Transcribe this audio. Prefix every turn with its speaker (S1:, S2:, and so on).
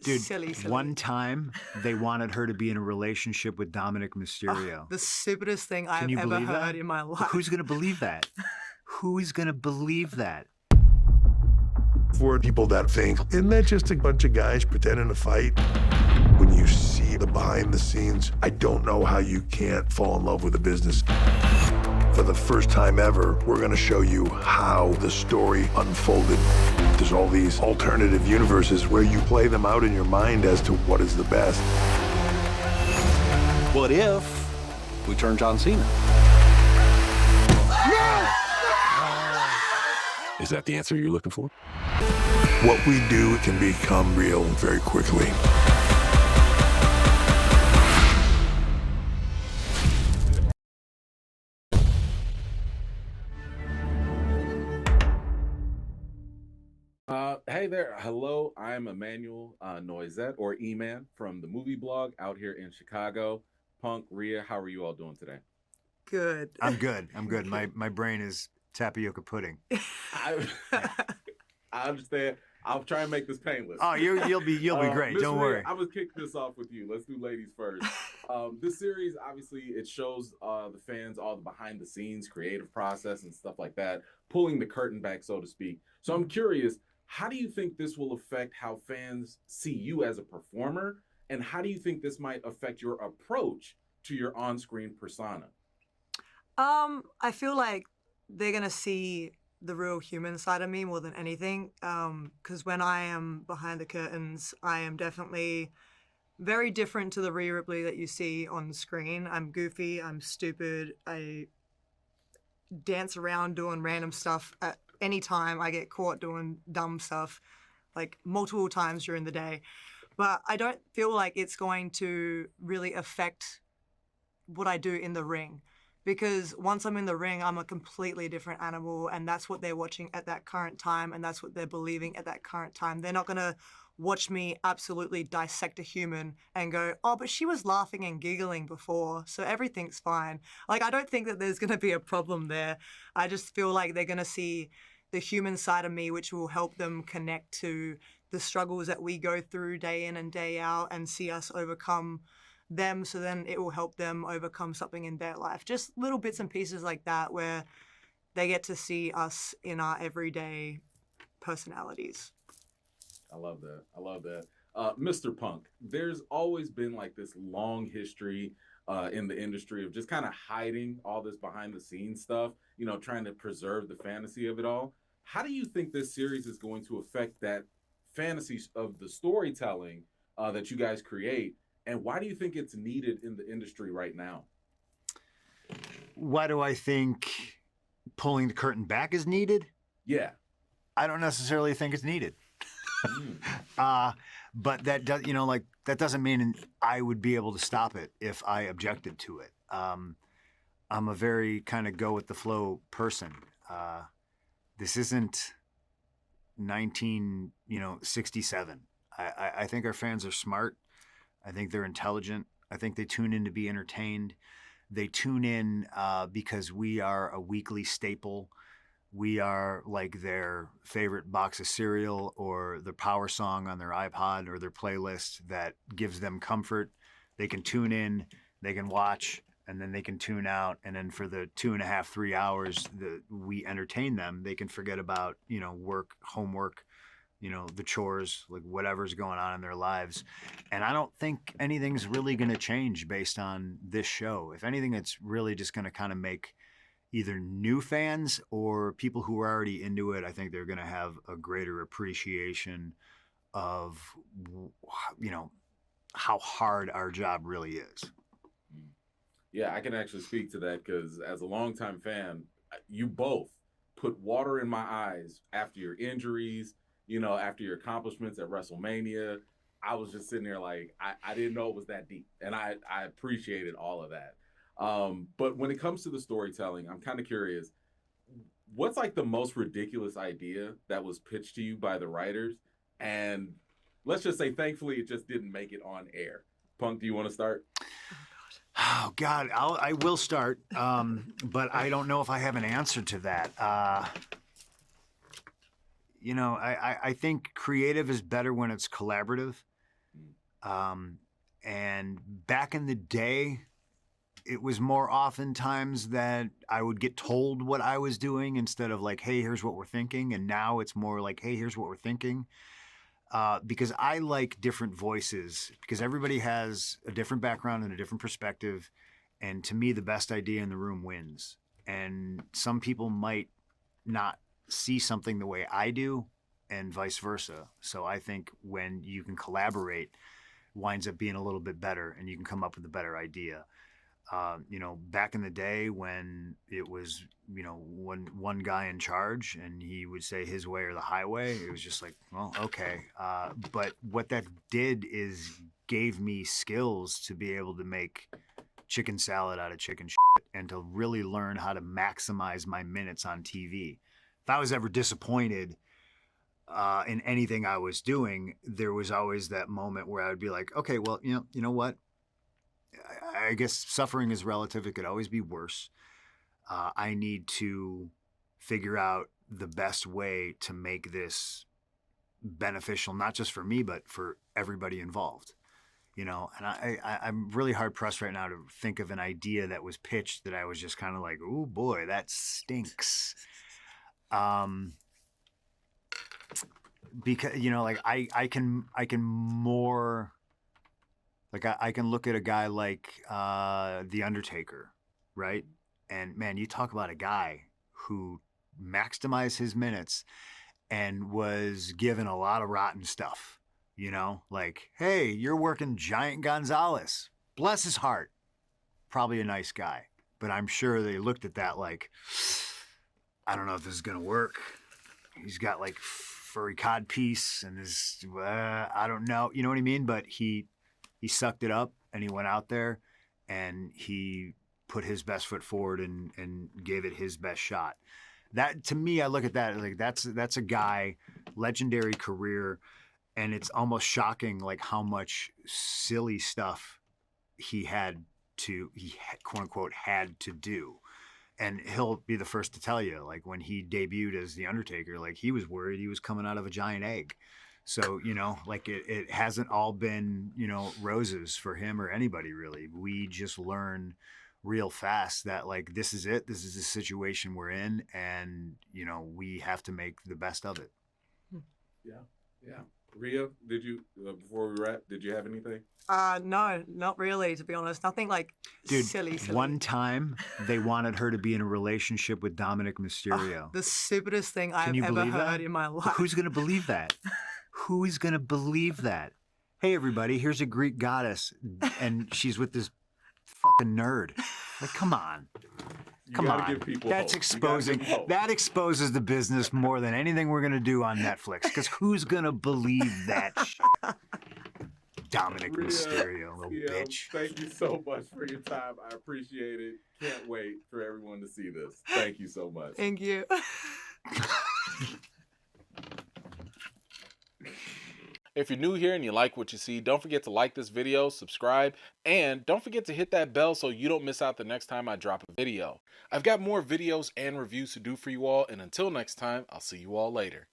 S1: Dude,
S2: silly.
S1: one time they wanted her to be in a relationship with Dominic Mysterio.
S2: The stupidest thing
S1: Can
S2: I've
S1: you
S2: ever
S1: believe
S2: heard
S1: that?
S2: in my life.
S1: Who's going to believe that? Who is going to believe that?
S3: For people that think, isn't that just a bunch of guys pretending to fight? When you see the behind the scenes, I don't know how you can't fall in love with the business. For the first time ever, we're gonna show you how the story unfolded. There's all these alternative universes where you play them out in your mind as to what is the best.
S4: What if we turn John Cena? Is that the answer you're looking for?
S3: What we do can become real very quickly.
S5: Hey there. Hello, I'm Emmanuel Noisette, or Eman, from the movie blog out here in Chicago. Punk, Rhea, how are you all doing today?
S2: Good.
S1: I'm good. My brain is tapioca pudding.
S5: I understand. I'll try and make this painless.
S1: Oh, you'll be great.
S5: Miss
S1: Don't
S5: Rhea,
S1: worry.
S5: I'm gonna kick this off with you. Let's do ladies first. This series, obviously, it shows the fans all the behind the scenes creative process and stuff like that, pulling the curtain back, so to speak. So I'm curious, how do you think this will affect how fans see you as a performer, and how do you think this might affect your approach to your on-screen persona?
S2: I feel like they're gonna see the real human side of me more than anything. Because when I am behind the curtains, I am definitely very different to the Rhea Ripley that you see on screen. I'm goofy, I'm stupid, I dance around doing random stuff at any time. I get caught doing dumb stuff like multiple times during the day. But I don't feel like it's going to really affect what I do in the ring. Because once I'm in the ring, I'm a completely different animal, and that's what they're watching at that current time, and that's what they're believing at that current time. They're not going to watch me absolutely dissect a human and go, oh, but she was laughing and giggling before, so everything's fine. Like, I don't think that there's going to be a problem there. I just feel like they're going to see the human side of me, which will help them connect to the struggles that we go through day in and day out and see us overcome them, so then it will help them overcome something in their life. Just little bits and pieces like that where they get to see us in our everyday personalities.
S5: I love that. I love that. Mr. Punk, there's always been like this long history in the industry of just kind of hiding all this behind the scenes stuff, trying to preserve the fantasy of it all. How do you think this series is going to affect that fantasy of the storytelling that you guys create? And why do you think it's needed in the industry right now?
S1: Why do I think pulling the curtain back is needed?
S5: Yeah.
S1: I don't necessarily think it's needed. But that does, that doesn't mean I would be able to stop it if I objected to it. I'm a very kind of go with the flow person. This isn't 1967. I think our fans are smart. I think they're intelligent. I think they tune in to be entertained. They tune in because we are a weekly staple. We are like their favorite box of cereal or the power song on their iPod or their playlist that gives them comfort. They can tune in, they can watch, and then they can tune out. And then for the 2.5, 3 hours that we entertain them, they can forget about, work, homework, the chores, like whatever's going on in their lives. And I don't think anything's really going to change based on this show. If anything, it's really just going to kind of make either new fans or people who are already into it, I think they're going to have a greater appreciation of, how hard our job really is.
S5: Yeah, I can actually speak to that because as a longtime fan, you both put water in my eyes after your injuries, after your accomplishments at WrestleMania. I was just sitting there like, I didn't know it was that deep. And I appreciated all of that. But when it comes to the storytelling, I'm kind of curious, what's like the most ridiculous idea that was pitched to you by the writers? And let's just say, thankfully, it just didn't make it on air. Punk, do you want to start?
S1: Oh, God, I will start, but I don't know if I have an answer to that. I think creative is better when it's collaborative. And back in the day, it was more oftentimes that I would get told what I was doing instead of like, hey, here's what we're thinking. And now it's more like, hey, here's what we're thinking. Because I like different voices, because everybody has a different background and a different perspective. And to me, the best idea in the room wins. And some people might not see something the way I do, and vice versa. So I think when you can collaborate, winds up being a little bit better, and you can come up with a better idea. Back in the day when it was, one guy in charge and he would say his way or the highway, it was just like, well, okay. But what that did is gave me skills to be able to make chicken salad out of chicken shit and to really learn how to maximize my minutes on TV. If I was ever disappointed in anything I was doing, there was always that moment where I would be like, okay, well, you know what? I guess suffering is relative. It could always be worse. I need to figure out the best way to make this beneficial, not just for me, but for everybody involved. And I'm really hard pressed right now to think of an idea that was pitched that I was just kind of like, oh boy, that stinks. Because, I can more... Like I can look at a guy like The Undertaker, right? And man, you talk about a guy who maximized his minutes and was given a lot of rotten stuff, like, hey, you're working Giant Gonzalez. Bless his heart. Probably a nice guy. But I'm sure they looked at that like, I don't know if this is going to work. He's got like furry codpiece and this, I don't know. You know what I mean? But he sucked it up and he went out there and he put his best foot forward and gave it his best shot. That, to me, I look at that like that's a guy, legendary career, and it's almost shocking like how much silly stuff he quote unquote had to do. And he'll be the first to tell you, like when he debuted as The Undertaker, like he was worried he was coming out of a giant egg. So, like it hasn't all been, roses for him or anybody really. We just learn real fast that like, this is it. This is the situation we're in. And, we have to make the best of it.
S5: Yeah. Rhea, did you, before we wrap, did you have anything?
S2: No, not really, to be honest. Nothing like silly.
S1: One time they wanted her to be in a relationship with Dominic Mysterio.
S2: The stupidest thing I've ever heard in my life.
S1: Who's going to believe that? Who's going to believe that? Hey, everybody, here's a Greek goddess, and she's with this fucking nerd. Like, come on. Come on.
S5: Give people
S1: That's
S5: hope.
S1: exposing. That exposes the business more than anything we're going to do on Netflix, because who's going to believe that shit? Dominic Mysterio, little bitch.
S5: Thank you so much for your time. I appreciate it. Can't wait for everyone to see this. Thank you so much.
S2: Thank you.
S6: If you're new here and you like what you see, don't forget to like this video, subscribe, and don't forget to hit that bell so you don't miss out the next time I drop a video. I've got more videos and reviews to do for you all, and until next time, I'll see you all later.